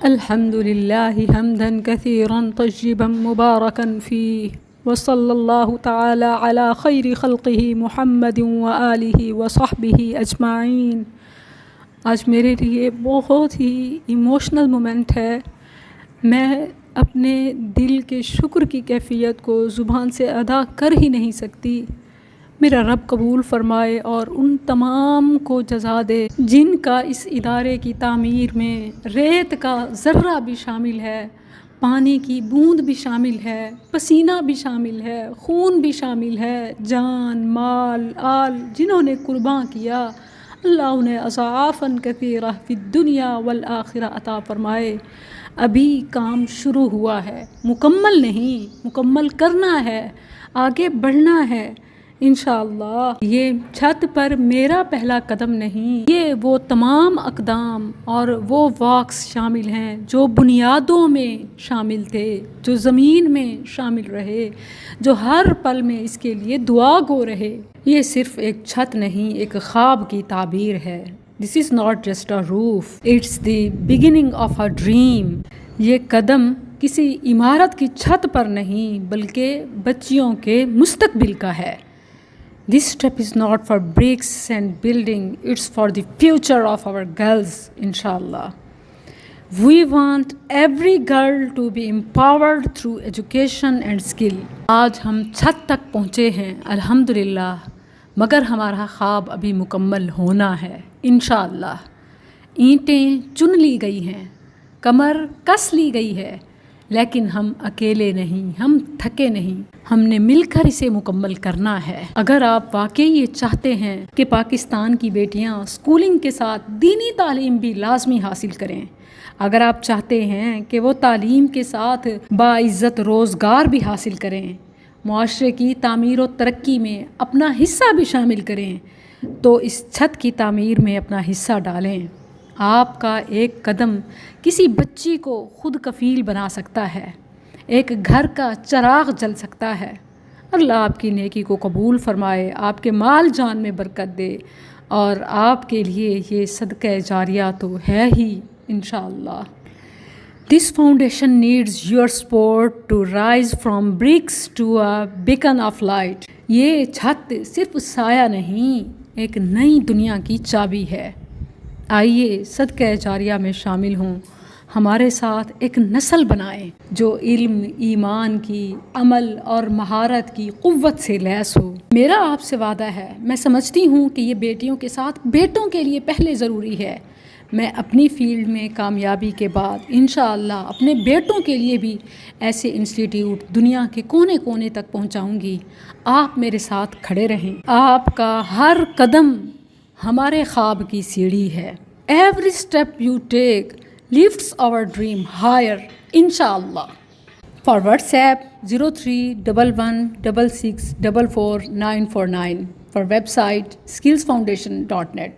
الحمد لله حمدا كثيرا طيبا مباركا فيه وصلى الله تعالى على خير خلقه محمد وآلہ وصحبہ اجمعین۔ آج میرے لیے بہت ہی ایموشنل مومنٹ ہے۔ میں اپنے دل کے شکر کی کیفیت کو زبان سے ادا کر ہی نہیں سکتی۔ میرا رب قبول فرمائے اور ان تمام کو جزا دے جن کا اس ادارے کی تعمیر میں ریت کا ذرہ بھی شامل ہے، پانی کی بوند بھی شامل ہے، پسینہ بھی شامل ہے، خون بھی شامل ہے، جان، مال، آل جنہوں نے قربان کیا، اللہ انہیں اضعافاً کثیرہ فی الدنیا والآخرہ عطا فرمائے۔ ابھی کام شروع ہوا ہے، مکمل نہیں، مکمل کرنا ہے، آگے بڑھنا ہے انشاءاللہ۔ یہ چھت پر میرا پہلا قدم نہیں، یہ وہ تمام اقدام اور وہ واکس شامل ہیں جو بنیادوں میں شامل تھے، جو زمین میں شامل رہے، جو ہر پل میں اس کے لیے دعا گو رہے۔ یہ صرف ایک چھت نہیں، ایک خواب کی تعبیر ہے۔ This is not just a roof, it's the beginning of a dream۔ یہ قدم کسی عمارت کی چھت پر نہیں بلکہ بچیوں کے مستقبل کا ہے۔ This step is not for bricks and building, it's for the future of our girls, inshallah۔ We want every girl to be empowered through education and skill۔ آج ہم چھت تک پہنچے ہیں الحمدللہ، مگر ہمارا خواب ابھی مکمل ہونا ہے انشاءاللہ۔ اینٹیں چن لی گئی ہیں، کمر کس لی گئی ہے، لیکن ہم اکیلے نہیں، ہم تھکے نہیں، ہم نے مل کر اسے مکمل کرنا ہے۔ اگر آپ واقعی یہ چاہتے ہیں کہ پاکستان کی بیٹیاں اسکولنگ کے ساتھ دینی تعلیم بھی لازمی حاصل کریں، اگر آپ چاہتے ہیں کہ وہ تعلیم کے ساتھ باعزت روزگار بھی حاصل کریں، معاشرے کی تعمیر و ترقی میں اپنا حصہ بھی شامل کریں، تو اس چھت کی تعمیر میں اپنا حصہ ڈالیں۔ آپ کا ایک قدم کسی بچی کو خود کفیل بنا سکتا ہے، ایک گھر کا چراغ جل سکتا ہے۔ اللہ آپ کی نیکی کو قبول فرمائے، آپ کے مال جان میں برکت دے، اور آپ کے لیے یہ صدقہ جاریہ تو ہے ہی انشاءاللہ۔ This foundation needs your support to rise from bricks to a beacon of light۔ یہ چھت صرف سایہ نہیں، ایک نئی دنیا کی چابی ہے۔ آئیے صدقہ جاریہ میں شامل ہوں، ہمارے ساتھ ایک نسل بنائیں جو علم، ایمان کی، عمل اور مہارت کی قوت سے لیس ہو۔ میرا آپ سے وعدہ ہے، میں سمجھتی ہوں کہ یہ بیٹیوں کے ساتھ بیٹوں کے لیے پہلے ضروری ہے۔ میں اپنی فیلڈ میں کامیابی کے بعد انشاءاللہ اپنے بیٹوں کے لیے بھی ایسے انسٹیٹیوٹ دنیا کے کونے کونے تک پہنچاؤں گی۔ آپ میرے ساتھ کھڑے رہیں، آپ کا ہر قدم ہمارے خواب کی سیڑھی ہے۔ Every step you take lifts our dream higher, inshallah۔ For WhatsApp 031166444949۔ For website skillsfoundation.net۔